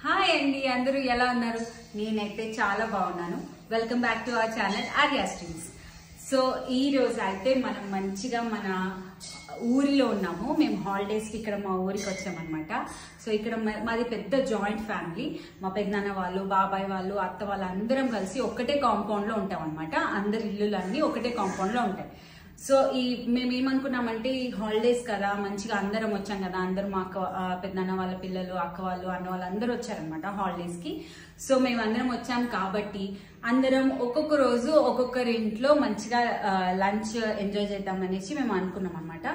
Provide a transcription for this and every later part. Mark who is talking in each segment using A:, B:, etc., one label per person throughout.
A: Hi అండి, అందరూ ఎలా ఉన్నారు? నేనైతే చాలా బాగున్నాను. Welcome back to our channel Arya streams. So ఈ రోజు అయితే మనం మంచిగా మన ఊరిలో ఉన్నాము. మేము హాలిడేస్ కి ఇక్కడ మా ఊరికి వచ్చామన్నమాట. సో ఇక్కడ మాది పెద్ద జాయింట్ ఫ్యామిలీ. మా పెద్దనాన్న వాళ్ళు, బాబాయ్ వాళ్ళు, అత్త వాళ్ళు అందరం కలిసి ఒకటే కాంపౌండ్ లో ఉంటాం అనమాట. అందరి ఇల్లులన్నీ ఒకటే కాంపౌండ్ లో ఉంటాయి. సో మేము ఏమనుకున్నామంటే ఈ హాలిడేస్ కదా, మంచిగా అందరం వచ్చాం కదా, అందరం మా అక్క పెద్దనాన్న వాళ్ళ పిల్లలు, అక్క వాళ్ళు, అన్న వాళ్ళు అందరూ వచ్చారనమాట హాలిడేస్ కి. సో మేము అందరం వచ్చాం కాబట్టి అందరం ఒక్కొక్క రోజు ఒక్కొక్కరి ఇంట్లో మంచిగా లంచ్ ఎంజాయ్ చేద్దాం అనేసి మేము అనుకున్నాం అనమాట.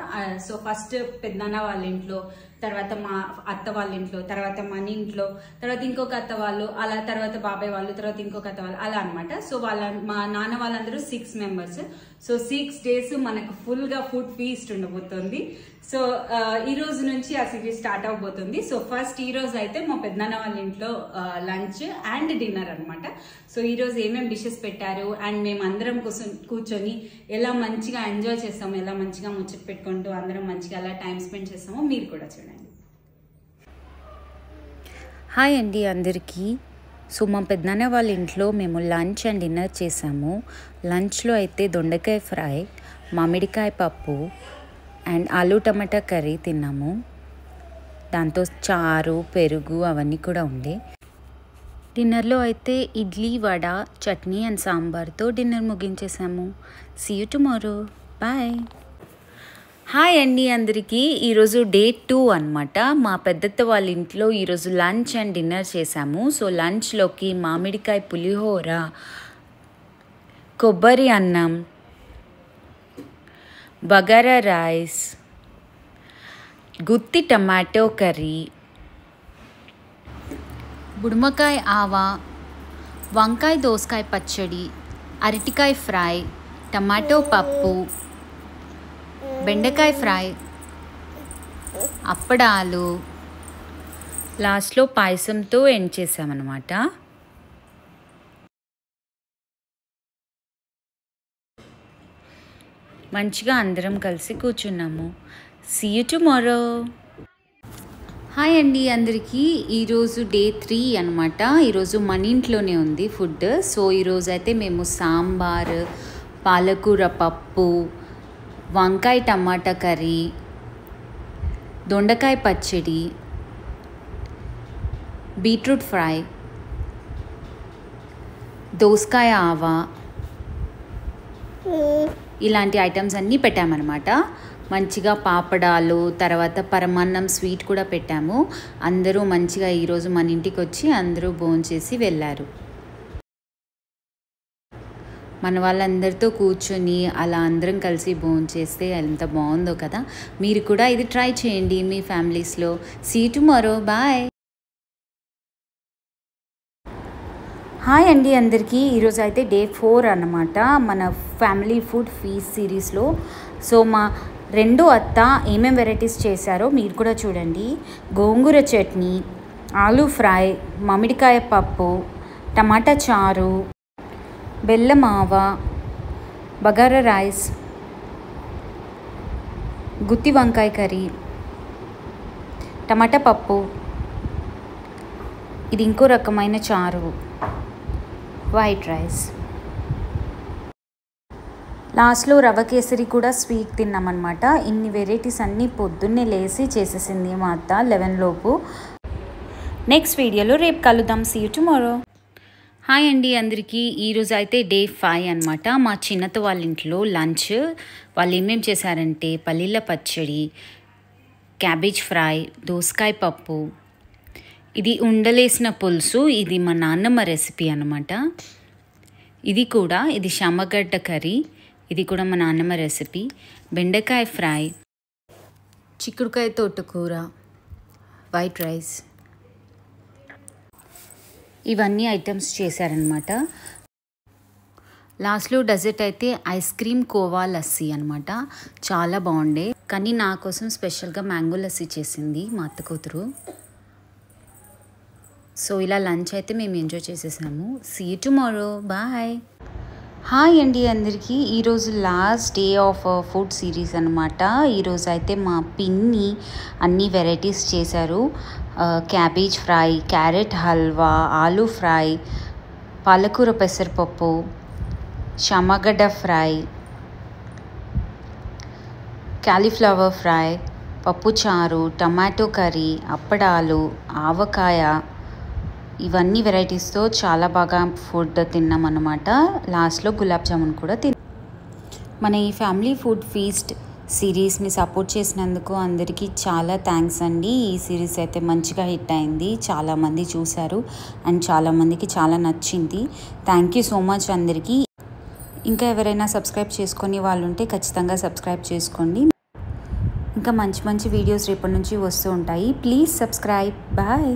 A: సో ఫస్ట్ పెద్దనాన్న వాళ్ళ ఇంట్లో, తర్వాత మా అత్త వాళ్ళ ఇంట్లో, తర్వాత మన ఇంట్లో, తర్వాత ఇంకొక అత్త వాళ్ళు, అలా తర్వాత బాబాయ్ వాళ్ళు, తర్వాత ఇంకొక అత్త వాళ్ళు, అలా అనమాట. సో మా నాన్న వాళ్ళందరూ 6 మెంబర్స్. సో 6 days మనకు ఫుల్ గా ఫుడ్ ఫీస్ట్ ఉండబోతుంది. సో ఈ రోజు నుంచి ఆ సిరీస్ స్టార్ట్ అవబోతుంది. సో ఫస్ట్ ఈ రోజు అయితే మా పెద్దనాన్న వాళ్ళ ఇంట్లో లంచ్ అండ్ డిన్నర్ అనమాట. సో ఈ రోజు ఏమేమి డిషెస్ పెట్టారు అండ్ మేము అందరం కూర్చొని ఎలా మంచిగా ఎంజాయ్ చేస్తాము, ఎలా మంచిగా ముచ్చట పెట్టుకుంటూ అందరం మంచిగా ఎలా టైం స్పెండ్ చేస్తామో మీరు కూడా చూడండి.
B: హాయ్ అండి అందరికీ. సో మా పెద్దనాన్న వాళ్ళ ఇంట్లో మేము లంచ్ అండ్ డిన్నర్ చేసాము. లంచ్లో అయితే దొండకాయ ఫ్రై, మామిడికాయ పప్పు అండ్ ఆలూ టమాటా కర్రీ తిన్నాము. దాంతో చారు, పెరుగు అవన్నీ కూడా ఉండే. డిన్నర్లో అయితే ఇడ్లీ, వడ, చట్నీ అండ్ సాంబార్తో డిన్నర్ ముగించేసాము. See you tomorrow, bye. Hi అండి అందరికీ. ఈరోజు డే 2 అనమాట. మా పెద్దత్త వాళ్ళ ఇంట్లో ఈరోజు లంచ్ అండ్ డిన్నర్ చేసాము. సో లంచ్లోకి మామిడికాయ పులిహోర, కొబ్బరి అన్నం, బగారా రైస్, గుత్తి టమాటో కర్రీ, బుడమకాయ ఆవా, వంకాయ దోసకాయ పచ్చడి, అరటికాయ ఫ్రై, టమాటో పప్పు, బెండకాయ ఫ్రై, అప్పడాలు, లాస్ట్లో పాయసంతో ఎండ్ చేసామన్నమాట. మంచిగా అందరం కలిసి కూర్చున్నాము. See you tomorrow. హాయ్ అండి అందరికీ. ఈరోజు డే 3 అనమాట. ఈరోజు మన ఇంట్లోనే ఉంది ఫుడ్. సో ఈరోజు అయితే మేము సాంబార్, పాలకూర పప్పు, వంకాయ టమాటా కర్రీ, దొండకాయ పచ్చడి, బీట్రూట్ ఫ్రై, దోసకాయ ఆవా, ఇలాంటి ఐటమ్స్ అన్నీ పెట్టామన్నమాట. మంచిగా పాపడాలు, తర్వాత పరమాన్నం స్వీట్ కూడా పెట్టాము. అందరూ మంచిగా ఈరోజు మన ఇంటికి వచ్చి అందరూ భోంచేసి వెళ్ళారు. మన వాళ్ళందరితో కూర్చొని అలా అందరం కలిసి భోంచేస్తే ఎంత బాగుందో కదా. మీరు కూడా ఇది ట్రై చేయండి మీ ఫ్యామిలీస్లో. See you tomorrow, bye. Hi అండి అందరికీ. ఈరోజు అయితే డే 4 అన్నమాట మన ఫ్యామిలీ ఫుడ్ ఫీస్ట్ సిరీస్లో. సో మా రెండో అత్త ఏమేమి వెరైటీస్ చేశారో మీరు కూడా చూడండి. గోంగూర చట్నీ, ఆలూ ఫ్రై, మామిడికాయ పప్పు, టమాటా చారు, బెల్లం ఆవా, బగారా రైస్, గుత్తి వంకాయ కర్రీ, టమాటా పప్పు, ఇది ఇంకో రకమైన చారు, వైట్ రైస్, లాస్ట్లో రవ్వ కేసరి కూడా స్వీట్ తిన్నామన్నమాట. ఇన్ని వెరైటీస్ అన్నీ పొద్దున్నే లేసి చేసేసింది మా అత్త 11 లోపు. నెక్స్ట్ వీడియోలో రేపు కలుద్దాం. See you tomorrow. హాయ్ అండి అందరికీ. ఈరోజు అయితే డే 5 అనమాట. మా చిన్నత వాళ్ళ ఇంట్లో లంచ్. వాళ్ళు ఏమేమి చేశారంటే పల్లీల పచ్చడి, క్యాబేజ్ ఫ్రై, దోసకాయ పప్పు, ఇది ఉండలేసిన పులుసు, ఇది మా నాన్నమ్మ రెసిపీ అనమాట. ఇది శామగడ్డ కర్రీ, ఇది కూడా మా నాన్నమ్మ రెసిపీ, బెండకాయ ఫ్రై, చిక్కుడుకాయ తోటకూర, వైట్ రైస్, ఇవన్నీ ఐటమ్స్ చేశారనమాట. లాస్ట్లో డెజర్ట్ అయితే ఐస్ క్రీమ్ కోవా లస్సీ అనమాట. చాలా బాగుండే. కానీ నా కోసం స్పెషల్గా మ్యాంగో లస్సీ చేసింది మా అత్త కూతురు. సో ఇలా లంచ్ అయితే మేము ఎంజాయ్ చేసేసాము. See you tomorrow, bye. Hi అండి అందరికీ. ఈరోజు last day of food series అనమాట. ఈరోజు అయితే మా పిన్ని అన్ని వెరైటీస్ చేశారు. Cabbage fry, carrot halwa, aloo fry, పాలకూర పెసరపప్పు, షమగడ్డ ఫ్రై, కాలీఫ్లవర్ ఫ్రై, పప్పుచారు, టమాటో కర్రీ, అప్పడాలు, ఆవకాయ, ఇవన్నీ వెరైటీస్తో చాలా బాగా ఫుడ్ తిన్నాం అన్నమాట. లాస్ట్లో గులాబ్ జామున్ కూడా మన ఈ ఫ్యామిలీ ఫుడ్ ఫీస్ట్ సిరీస్ని సపోర్ట్ చేసినందుకు అందరికీ చాలా థ్యాంక్స్ అండి. ఈ సిరీస్ అయితే మంచిగా హిట్ అయింది, చాలామంది చూశారు అండ్ చాలామందికి చాలా నచ్చింది. థ్యాంక్ యూ సో మచ్ అందరికీ. ఇంకా ఎవరైనా సబ్స్క్రైబ్ చేసుకొని వాళ్ళు ఉంటే ఖచ్చితంగా సబ్స్క్రైబ్ చేసుకోండి. ఇంకా మంచి మంచి వీడియోస్ రేపటి నుంచి వస్తూ ఉంటాయి. Please subscribe. బాయ్.